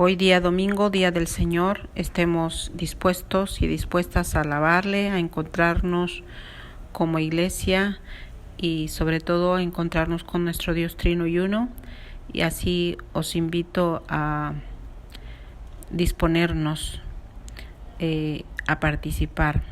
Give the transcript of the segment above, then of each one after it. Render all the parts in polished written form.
Hoy día domingo, día del Señor, estemos dispuestos y dispuestas a alabarle, a encontrarnos como iglesia y sobre todo a encontrarnos con nuestro Dios Trino y Uno. Y así os invito a disponernos a participar.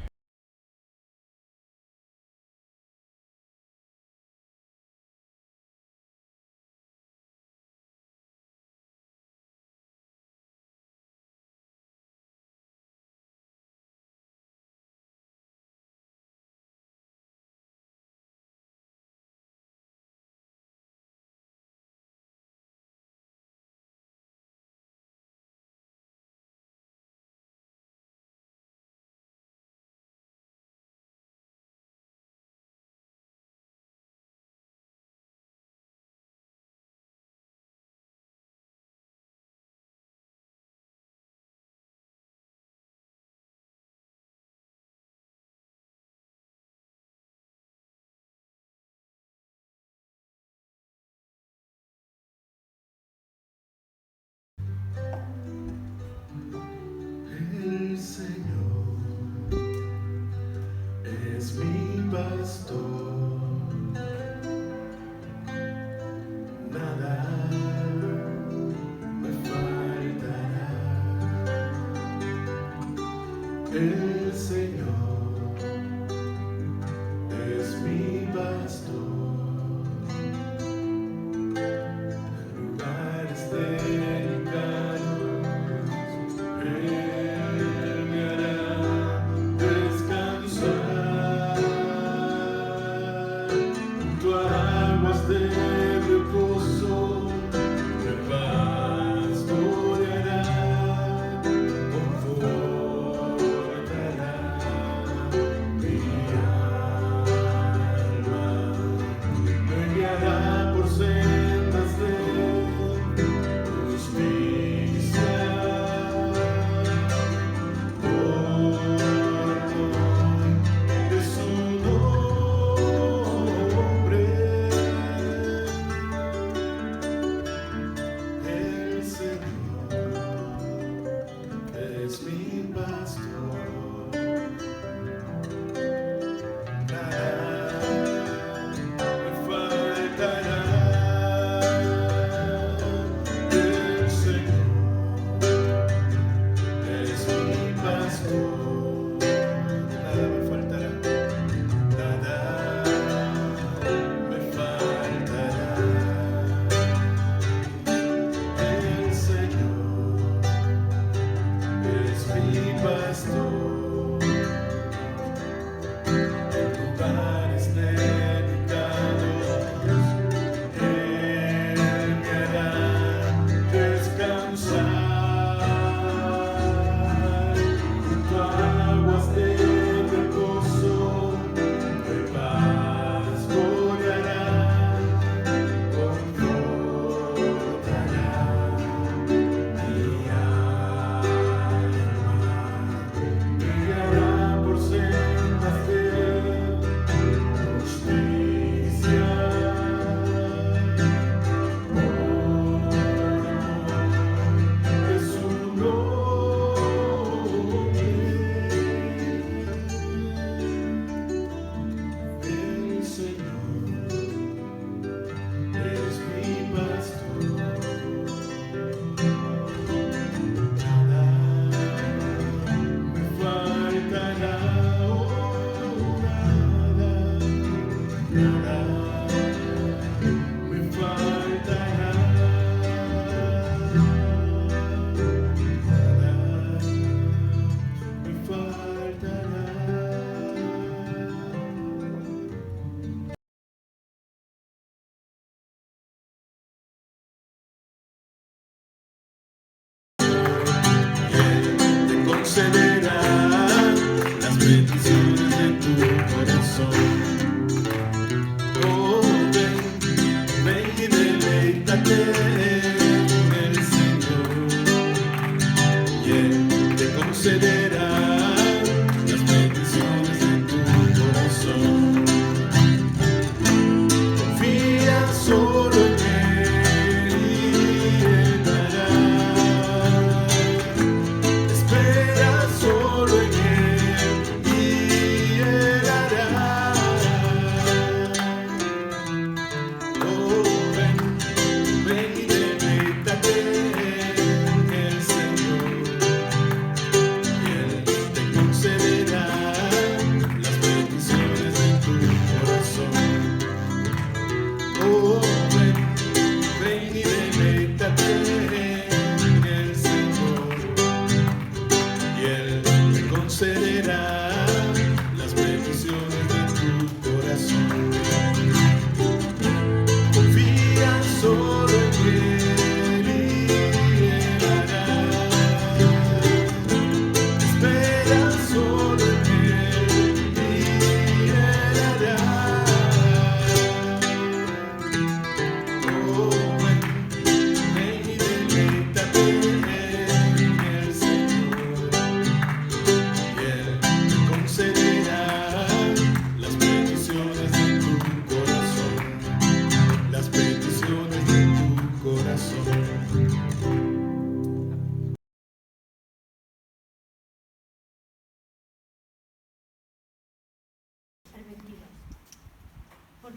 El Señor es mi pastor, nada me faltará. El Señor es mi pastor, en lugares delicados, Él me hará descansar junto a aguas de reposo, me pastoreará, confortará.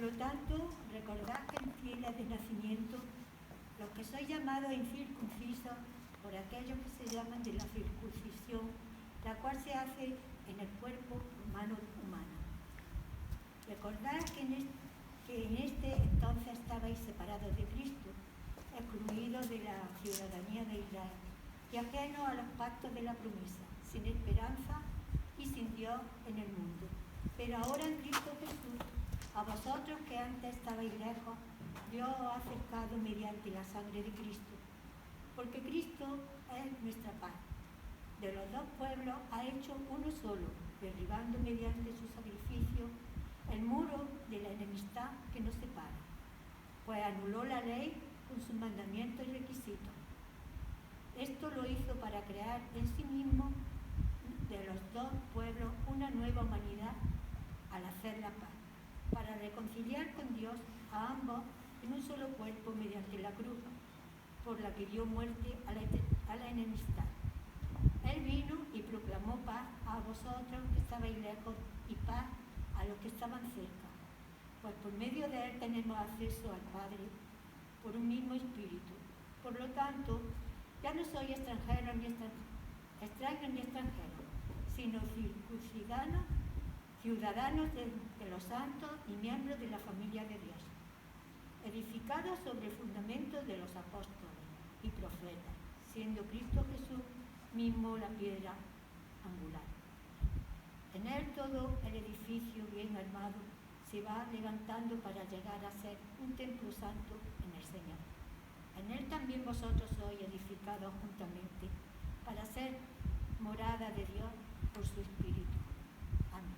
lo tanto, recordad que en fieles de nacimiento, los que sois llamados incircuncisos, por aquellos que se llaman de la circuncisión, la cual se hace en el cuerpo humano. Recordad que en este entonces estabais separados de Cristo, excluidos de la ciudadanía de Israel y ajenos a los pactos de la promesa, sin esperanza y sin Dios en el mundo. Pero ahora en Cristo Jesús, a vosotros que antes estabais lejos, Dios os ha acercado mediante la sangre de Cristo, porque Cristo es nuestra paz. De los dos pueblos ha hecho uno solo, derribando mediante su sacrificio el muro de la enemistad que nos separa, pues anuló la ley con sus mandamientos y requisitos. Esto lo hizo para crear en sí mismo de los dos pueblos una nueva humanidad al hacer la paz, para reconciliar con Dios a ambos en un solo cuerpo mediante la cruz, por la que dio muerte a la enemistad. Él vino y proclamó paz a vosotros que estabais lejos y paz a los que estaban cerca, pues por medio de Él tenemos acceso al Padre por un mismo Espíritu. Por lo tanto, ya no sois extranjeros ni extranjeros, sino circuncidanos, ciudadanos de los santos y miembros de la familia de Dios, edificados sobre el fundamento de los apóstoles y profetas, siendo Cristo Jesús mismo la piedra angular. En Él todo el edificio bien armado se va levantando para llegar a ser un templo santo en el Señor. En Él también vosotros sois edificados juntamente para ser morada de Dios por su Espíritu. Amén.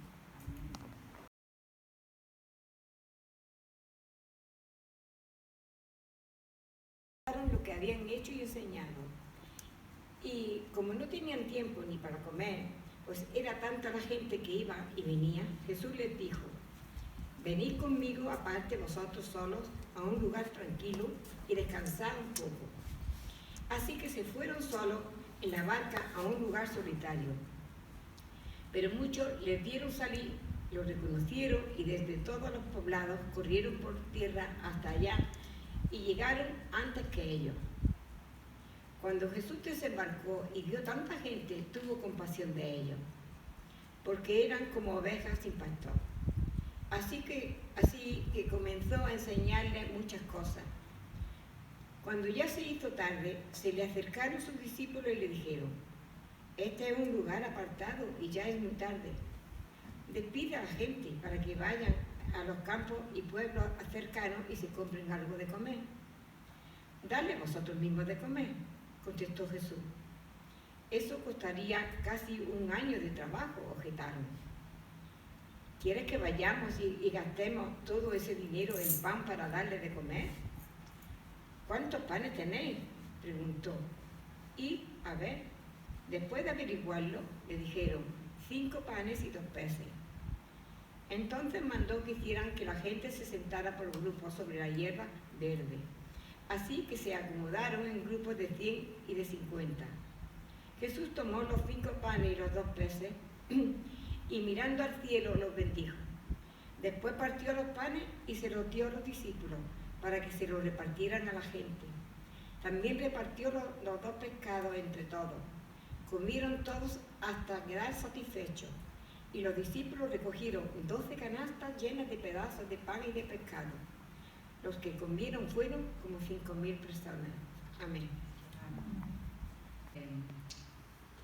Lo que habían hecho y enseñado. Y como no tenían tiempo ni para comer, pues era tanta la gente que iba y venía, Jesús les dijo: venid conmigo aparte vosotros solos a un lugar tranquilo y descansad un poco. Así que se fueron solos en la barca a un lugar solitario. Pero muchos les vieron salir, los reconocieron y desde todos los poblados corrieron por tierra hasta allá y llegaron antes que ellos. Cuando Jesús desembarcó y vio tanta gente, tuvo compasión de ellos, porque eran como ovejas sin pastor. Así que comenzó a enseñarles muchas cosas. Cuando ya se hizo tarde, se le acercaron sus discípulos y le dijeron: este es un lugar apartado y ya es muy tarde. Despide a la gente para que vayan a los campos y pueblos cercanos y se compren algo de comer. Dale vosotros mismos de comer, contestó Jesús. Eso costaría casi un año de trabajo, objetaron. ¿Quieres que vayamos y gastemos todo ese dinero en pan para darle de comer? ¿Cuántos panes tenéis?, preguntó. Y, a ver, después de averiguarlo, le dijeron: 5 panes y 2 peces. Entonces mandó que hicieran que la gente se sentara por grupos sobre la hierba verde. Así que se acomodaron en grupos de 100 y de 50. Jesús tomó los 5 panes y los 2 peces y mirando al cielo los bendijo. Después partió los panes y se los dio a los discípulos para que se los repartieran a la gente. También repartió los 2 pescados entre todos. Comieron todos hasta quedar satisfechos. Y los discípulos recogieron 12 canastas llenas de pedazos de pan y de pescado. Los que comieron fueron como 5.000 personas. Amén.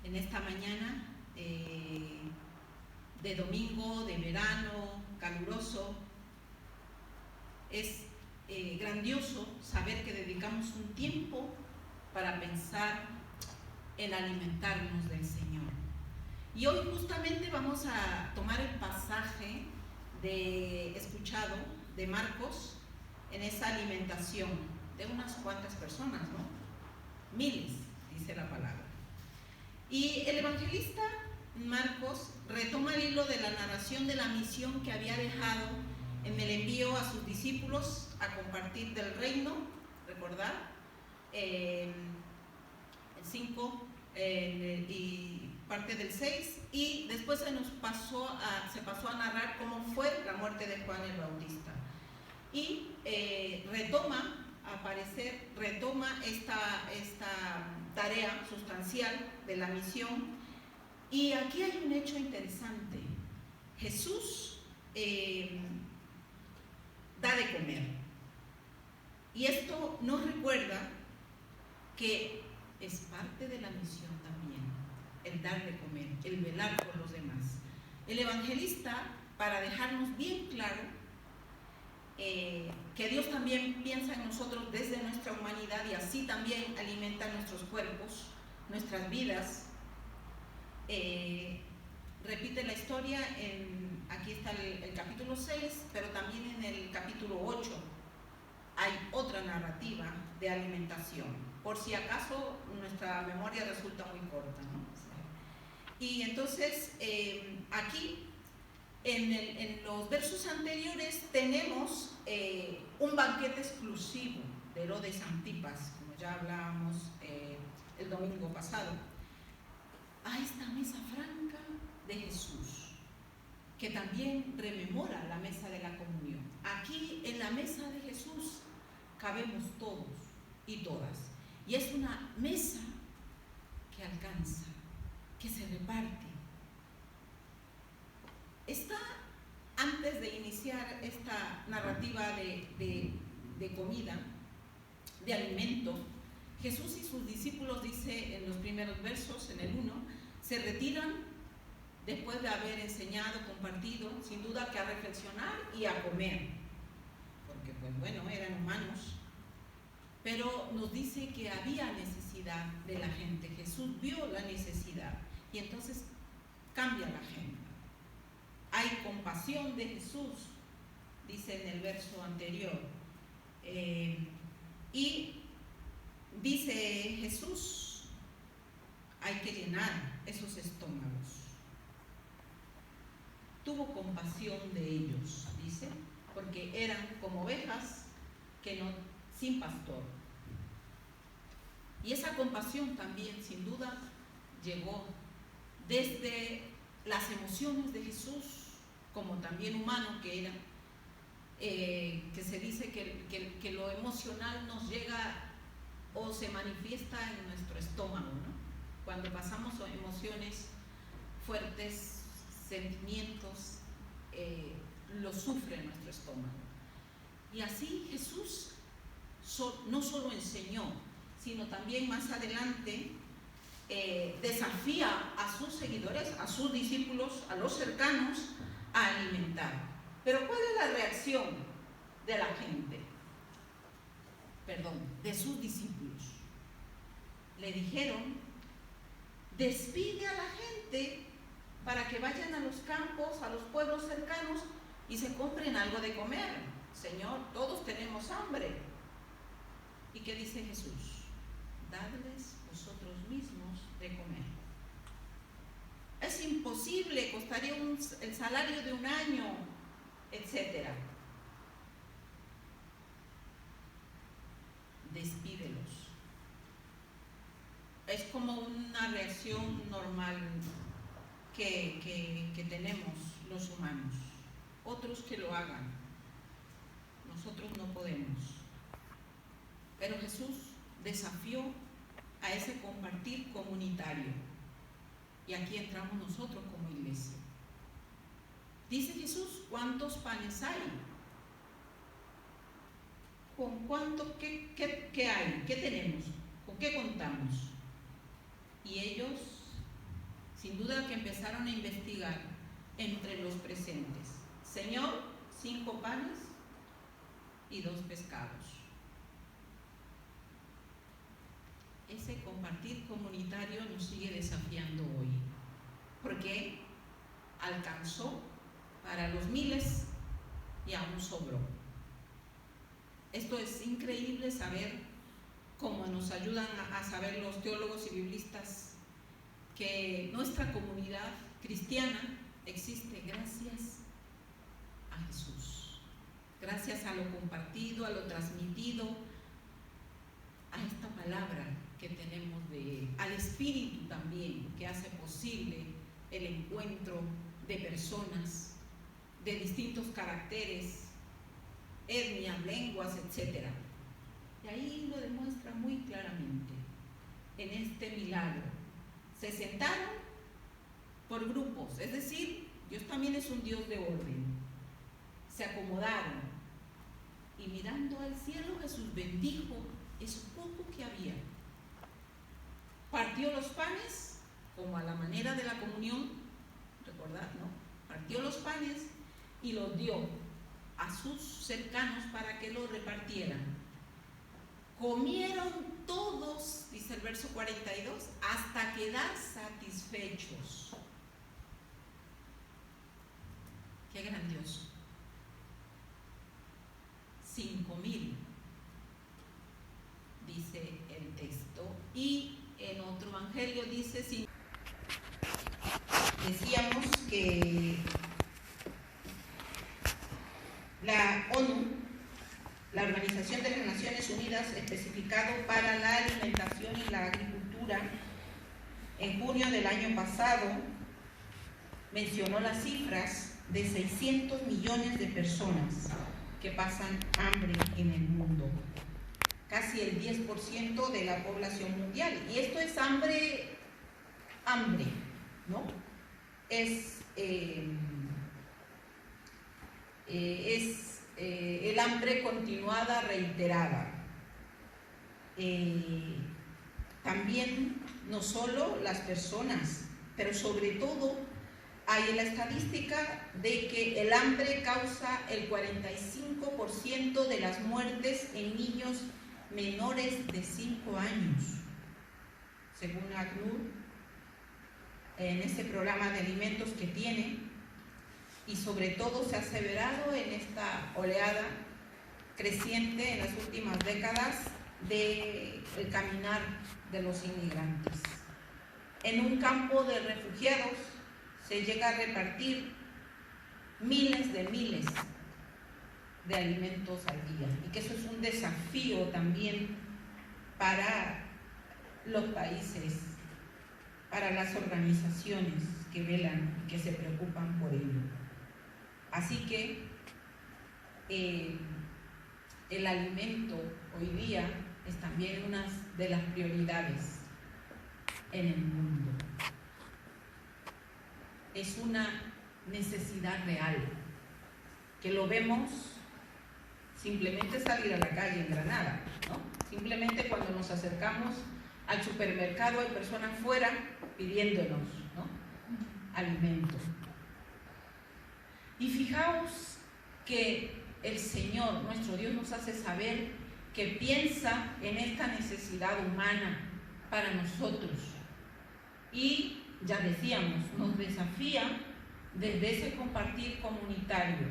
En esta mañana de domingo, de verano, caluroso, es grandioso saber que dedicamos un tiempo para pensar en alimentarnos del Señor. Y hoy justamente vamos a tomar el pasaje escuchado de Marcos en esa alimentación de unas cuantas personas, ¿no? Miles, dice la palabra. Y el evangelista Marcos retoma el hilo de la narración de la misión que había dejado en el envío a sus discípulos a compartir del reino, ¿recordad? El 5 y parte del 6, y después se pasó a narrar cómo fue la muerte de Juan el Bautista. y retoma esta tarea sustancial de la misión. Y aquí hay un hecho interesante. Jesús da de comer. Y esto nos recuerda que es parte de la misión también, el dar de comer, el velar por los demás. El evangelista, para dejarnos bien claro que Dios también piensa en nosotros desde nuestra humanidad y así también alimenta nuestros cuerpos, nuestras vidas, repite la historia, aquí está el capítulo 6, pero también en el capítulo 8 hay otra narrativa de alimentación, por si acaso nuestra memoria resulta muy corta, ¿no? Y entonces aquí en los versos anteriores tenemos un banquete exclusivo de Herodes Antipas, como ya hablábamos el domingo pasado, a esta mesa franca de Jesús, que también rememora la mesa de la comunión. Aquí en la mesa de Jesús cabemos todos y todas, y es una mesa que alcanza, que se reparte. Antes de iniciar esta narrativa de comida, de alimento, Jesús y sus discípulos, dice en los primeros versos, en el 1, se retiran después de haber enseñado, compartido, sin duda que a reflexionar y a comer, porque pues bueno, eran humanos, pero nos dice que había necesidad de la gente. Jesús vio la necesidad y entonces cambia la agenda. Hay compasión de Jesús, dice en el verso anterior, y dice Jesús, hay que llenar esos estómagos. Tuvo compasión de ellos, dice, porque eran como ovejas sin pastor. Y esa compasión también, sin duda, llegó desde las emociones de Jesús, como también humano que era, que se dice que lo emocional nos llega o se manifiesta en nuestro estómago, ¿no? Cuando pasamos emociones fuertes, sentimientos, lo sufre nuestro estómago. Y así Jesús no solo enseñó, sino también más adelante desafía a sus seguidores, a sus discípulos, a los cercanos, a alimentar. Pero ¿cuál es la reacción de la gente? De sus discípulos. Le dijeron, despide a la gente para que vayan a los campos, a los pueblos cercanos y se compren algo de comer. Señor, todos tenemos hambre. ¿Y qué dice Jesús? Dadles vosotros mismos de comer. Es imposible, costaría el salario de un año, etc. Despídelos. Es como una reacción normal que tenemos los humanos. Otros que lo hagan. Nosotros no podemos. Pero Jesús desafió a ese compartir comunitario. Y aquí entramos nosotros como iglesia. Dice Jesús, ¿cuántos panes hay? ¿Con cuánto? ¿Qué hay? ¿Qué tenemos? ¿Con qué contamos? Y ellos, sin duda que empezaron a investigar entre los presentes. Señor, 5 panes y 2 pescados. Ese compartir comunitario nos sigue desafiando hoy, porque alcanzó para los miles y aún sobró. Esto es increíble saber, cómo nos ayudan a saber los teólogos y biblistas, que nuestra comunidad cristiana existe gracias a Jesús, gracias a lo compartido, a lo transmitido, a esta palabra que tenemos de Él, al Espíritu también, que hace posible el encuentro de personas de distintos caracteres, etnias, lenguas, etc. Y ahí lo demuestra muy claramente en este milagro. Se sentaron por grupos, es decir, Dios también es un Dios de orden. Se acomodaron y mirando al cielo Jesús bendijo eso poco que había. Partió los panes, como a la manera de la comunión, recordad, ¿no? Partió los panes y los dio a sus cercanos para que los repartieran. Comieron todos, dice el verso 42, hasta quedar satisfechos. Qué grandioso. 5,000, dice el texto. Y en otro evangelio dice, decíamos que la ONU, la Organización de las Naciones Unidas, especificado para la alimentación y la agricultura, en junio del año pasado, mencionó las cifras de 600 millones de personas que pasan hambre en el mundo, casi el 10% de la población mundial. Y esto es hambre, ¿no? Es el hambre continuada, reiterada. También no solo las personas, pero sobre todo hay la estadística de que el hambre causa el 45% de las muertes en niños menores de 5 años, según ACNUR, en este programa de alimentos que tiene. Y sobre todo se ha aseverado en esta oleada creciente en las últimas décadas del caminar de los inmigrantes. En un campo de refugiados se llega a repartir miles de alimentos al día, y que eso es un desafío también para los países, para las organizaciones que velan y que se preocupan por ello. Así que el alimento hoy día es también una de las prioridades en el mundo. Es una necesidad real, que lo vemos simplemente salir a la calle en Granada, ¿no? Simplemente cuando nos acercamos al supermercado hay personas fuera pidiéndonos, ¿no?, alimentos. Y fijaos que el Señor, nuestro Dios, nos hace saber que piensa en esta necesidad humana para nosotros. Y ya decíamos, nos desafía desde ese compartir comunitario,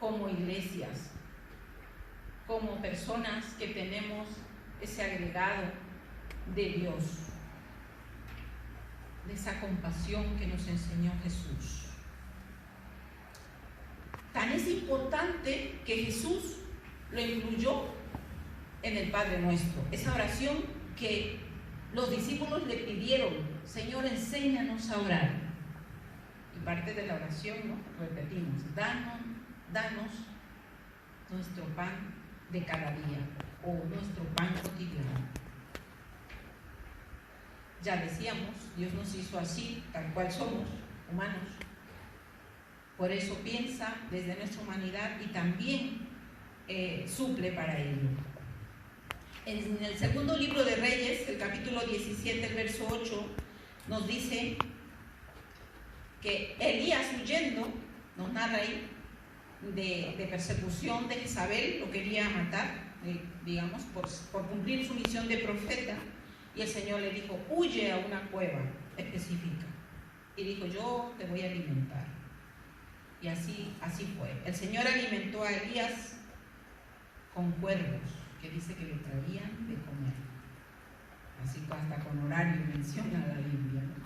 como iglesias, como personas que tenemos ese agregado de Dios, de esa compasión que nos enseñó Jesús. Tan es importante que Jesús lo incluyó en el Padre Nuestro, esa oración que los discípulos le pidieron: Señor, enséñanos a orar. Y parte de la oración, ¿no?, repetimos: danos nuestro pan de cada día, o nuestro pan cotidiano. Ya decíamos, Dios nos hizo así, tal cual somos, humanos. Por eso piensa desde nuestra humanidad y también suple para ello. En el segundo libro de Reyes, el capítulo 17, el verso 8, nos dice que Elías, huyendo, nos narra ahí, de persecución de Jezabel, lo quería matar, digamos, por cumplir su misión de profeta, y el Señor le dijo: huye a una cueva específica. Y dijo: yo te voy a alimentar. Y así fue. El Señor alimentó a Elías con cuervos, que dice que le traían de comer. Así hasta con horario menciona la Biblia, ¿no?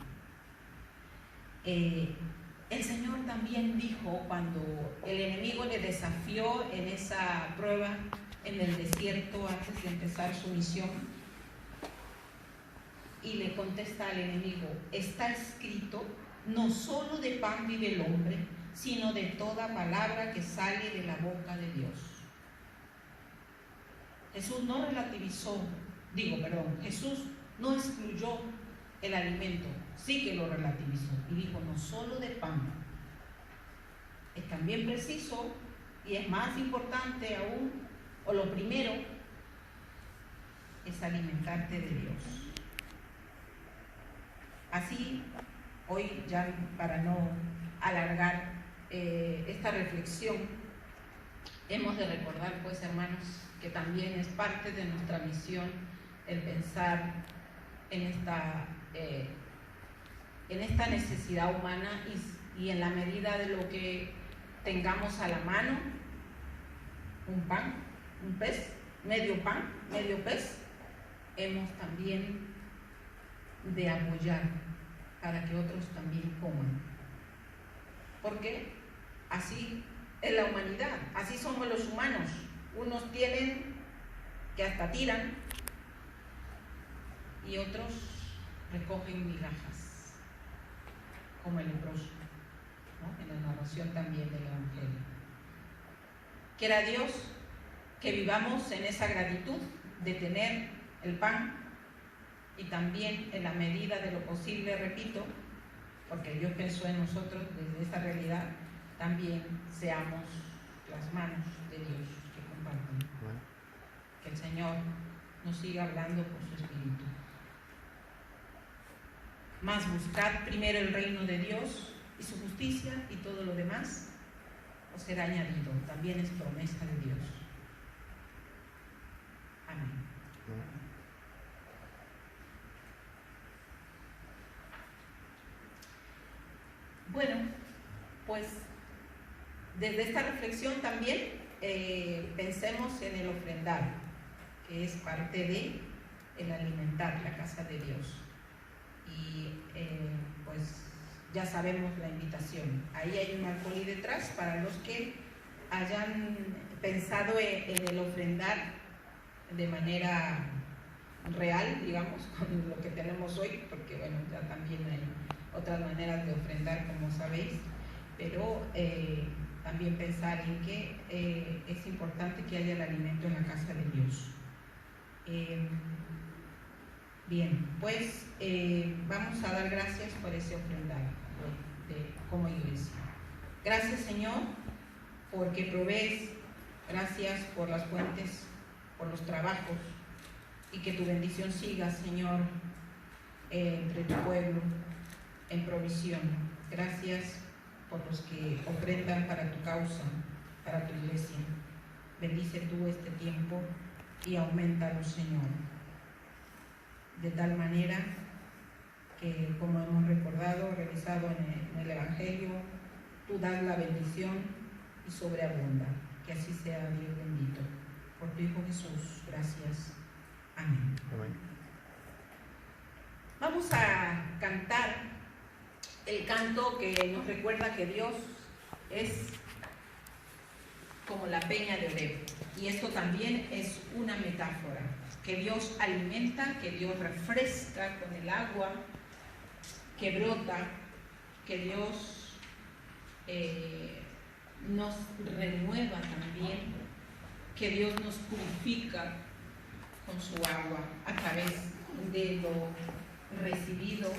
El Señor también dijo, cuando el enemigo le desafió en esa prueba en el desierto antes de empezar su misión, y le contesta al enemigo: está escrito, no solo de pan vive el hombre, sino de toda palabra que sale de la boca de Dios. Jesús no Jesús no excluyó el alimento, sí que lo relativizó y dijo no solo de pan. Es también preciso y es más importante aún, o lo primero, es alimentarte de Dios. Así, hoy ya para no alargar esta reflexión, hemos de recordar, pues hermanos, que también es parte de nuestra misión el pensar en esta necesidad humana y en la medida de lo que tengamos a la mano, un pan, un pez, medio pan, medio pez, hemos también de apoyar para que otros también coman. Porque así es la humanidad, así somos los humanos. Unos tienen que hasta tiran y otros recogen migajas, como el leproso, ¿no? En la narración también del Evangelio. Quiera Dios que vivamos en esa gratitud de tener el pan y también en la medida de lo posible, repito, porque Dios pensó en nosotros desde esa realidad, también seamos las manos de Dios que comparten. Que el Señor nos siga hablando por su Espíritu. Más buscad primero el reino de Dios y su justicia y todo lo demás os será añadido. También es promesa de Dios. Amén. Bueno, pues desde esta reflexión también pensemos en el ofrendar, que es parte de el alimentar la casa de Dios. Y pues ya sabemos la invitación. Ahí hay un alcohol detrás para los que hayan pensado en el ofrendar de manera real, digamos, con lo que tenemos hoy, porque bueno, ya también hay otras maneras de ofrendar, como sabéis, pero también pensar en que es importante que haya el alimento en la casa de Dios. Bien, pues vamos a dar gracias por ese ofrendar como iglesia. Gracias, Señor, porque provees. Gracias por las fuentes, por los trabajos, y que tu bendición siga, Señor, entre tu pueblo en provisión. Gracias por los que ofrendan para tu causa, para tu iglesia. Bendice tú este tiempo y auméntalo, Señor, de tal manera que, como hemos recordado, revisado en el Evangelio, tú das la bendición y sobreabunda. Que así sea, Dios bendito. Por tu Hijo Jesús, gracias. Amén. Amén. Vamos a cantar el canto que nos recuerda que Dios es como la peña de Oreb. Y esto también es una metáfora, que Dios alimenta, que Dios refresca con el agua que brota, que Dios nos renueva también, que Dios nos purifica con su agua a través de lo recibido,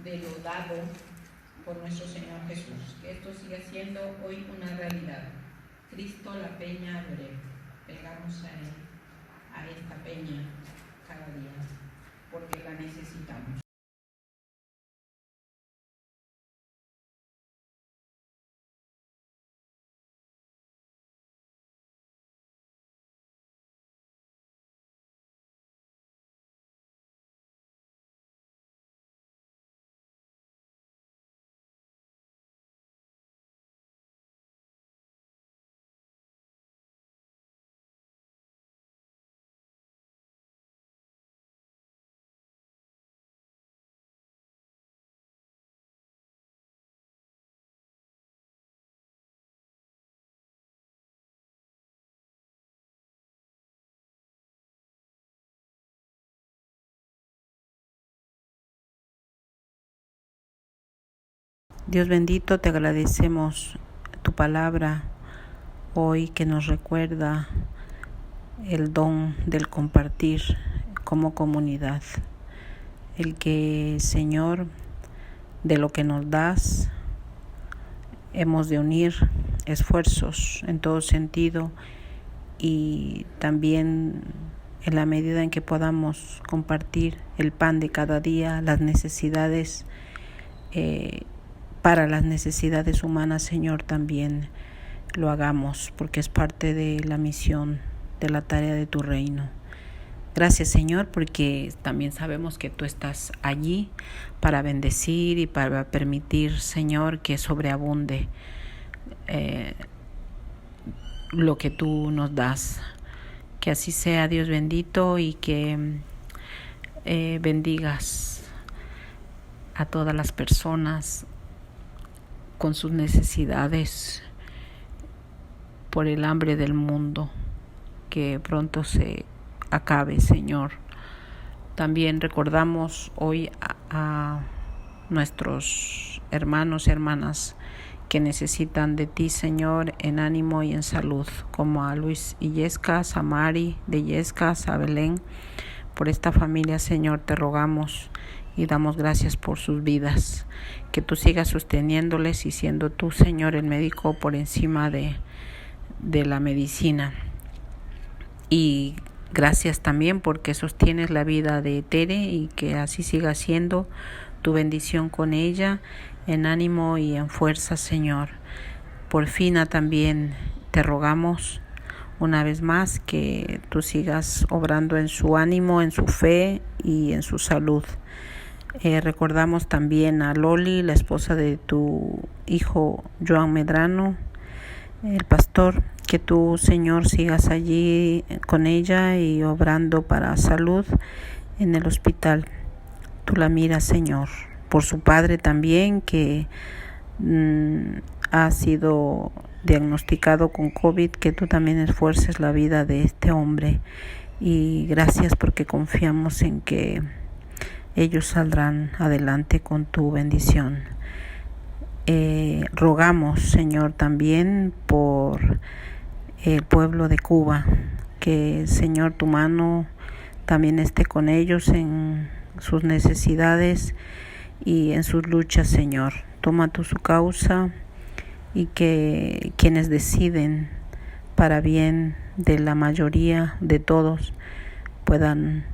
de lo dado por nuestro Señor Jesús. Que esto siga siendo hoy una realidad. Cristo, la peña de Oreb. Pegamos a Él, a esta peña cada día, porque la necesitamos. Dios bendito, te agradecemos tu palabra hoy que nos recuerda el don del compartir como comunidad. El que, Señor, de lo que nos das, hemos de unir esfuerzos en todo sentido y también en la medida en que podamos compartir el pan de cada día, las necesidades, para las necesidades humanas, Señor, también lo hagamos, porque es parte de la misión, de la tarea de tu reino. Gracias, Señor, porque también sabemos que tú estás allí para bendecir y para permitir, Señor, que sobreabunde lo que tú nos das. Que así sea, Dios bendito, y que bendigas a todas las personas con sus necesidades por el hambre del mundo, que pronto se acabe, Señor. También recordamos hoy a nuestros hermanos y hermanas que necesitan de ti, Señor, en ánimo y en salud, como a Luis y Yescas, a Mari de Yescas, a Belén. Por esta familia, Señor, te rogamos y damos gracias por sus vidas, que tú sigas sosteniéndoles y siendo tú, Señor, el médico por encima de la medicina. Y gracias también porque sostienes la vida de Tere y que así siga siendo tu bendición con ella, en ánimo y en fuerza, Señor. Por Fina también te rogamos una vez más que tú sigas obrando en su ánimo, en su fe y en su salud. Recordamos también a Loli, la esposa de tu hijo Joan Medrano, el pastor, que tú, Señor, sigas allí con ella y obrando para salud en el hospital. Tú la miras, Señor. Por su padre también, que ha sido diagnosticado con COVID, que tú también esfuerces la vida de este hombre. Y gracias porque confiamos en que ellos saldrán adelante con tu bendición. Rogamos, Señor, también por el pueblo de Cuba, que, Señor, tu mano también esté con ellos en sus necesidades y en sus luchas, Señor. Toma tú su causa y que quienes deciden para bien de la mayoría, de todos, puedan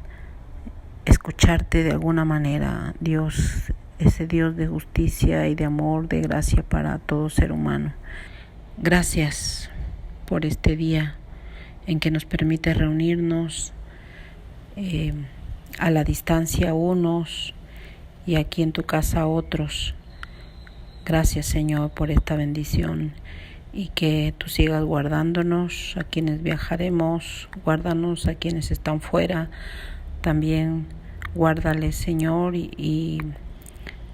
escucharte de alguna manera, Dios, ese Dios de justicia y de amor, de gracia para todo ser humano. Gracias por este día en que nos permite reunirnos a la distancia unos y aquí en tu casa otros. Gracias, Señor, por esta bendición y que tú sigas guardándonos a quienes viajaremos, guárdanos a quienes están fuera, también guárdales, Señor, y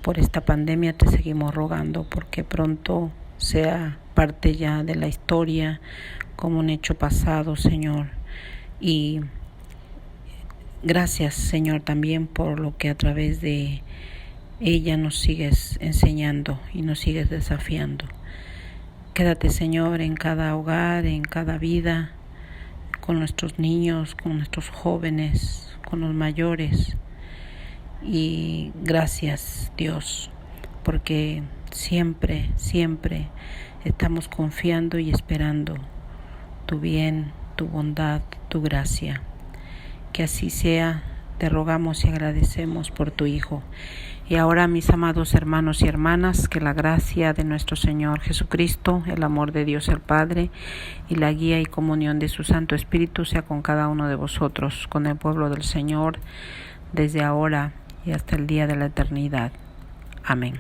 por esta pandemia te seguimos rogando porque pronto sea parte ya de la historia como un hecho pasado, Señor. Y gracias, Señor, también por lo que a través de ella nos sigues enseñando y nos sigues desafiando. Quédate, Señor, en cada hogar, en cada vida, con nuestros niños, con nuestros jóvenes, con los mayores. Y gracias, Dios, porque siempre, siempre estamos confiando y esperando tu bien, tu bondad, tu gracia. Que así sea, te rogamos y agradecemos por tu Hijo. Y ahora, mis amados hermanos y hermanas, que la gracia de nuestro Señor Jesucristo, el amor de Dios el Padre y la guía y comunión de su Santo Espíritu sea con cada uno de vosotros, con el pueblo del Señor, desde ahora y hasta el día de la eternidad. Amén.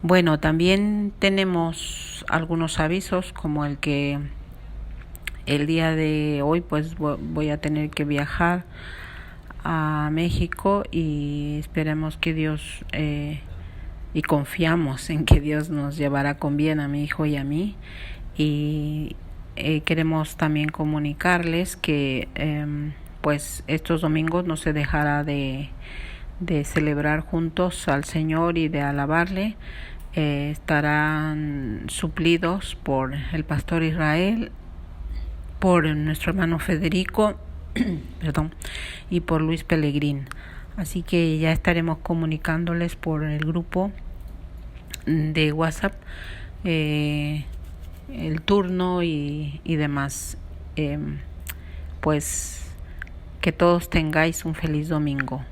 Bueno, también tenemos algunos avisos, como el que el día de hoy pues voy a tener que viajar a México y esperemos que Dios y confiamos en que Dios nos llevará con bien a mi hijo y a mí. Y queremos también comunicarles que pues estos domingos no se dejará de celebrar juntos al Señor y de alabarle. Estarán suplidos por el pastor Israel, por nuestro hermano Federico perdón, y por Luis Pellegrín. Así que ya estaremos comunicándoles por el grupo de WhatsApp el turno y demás. Pues que todos tengáis un feliz domingo.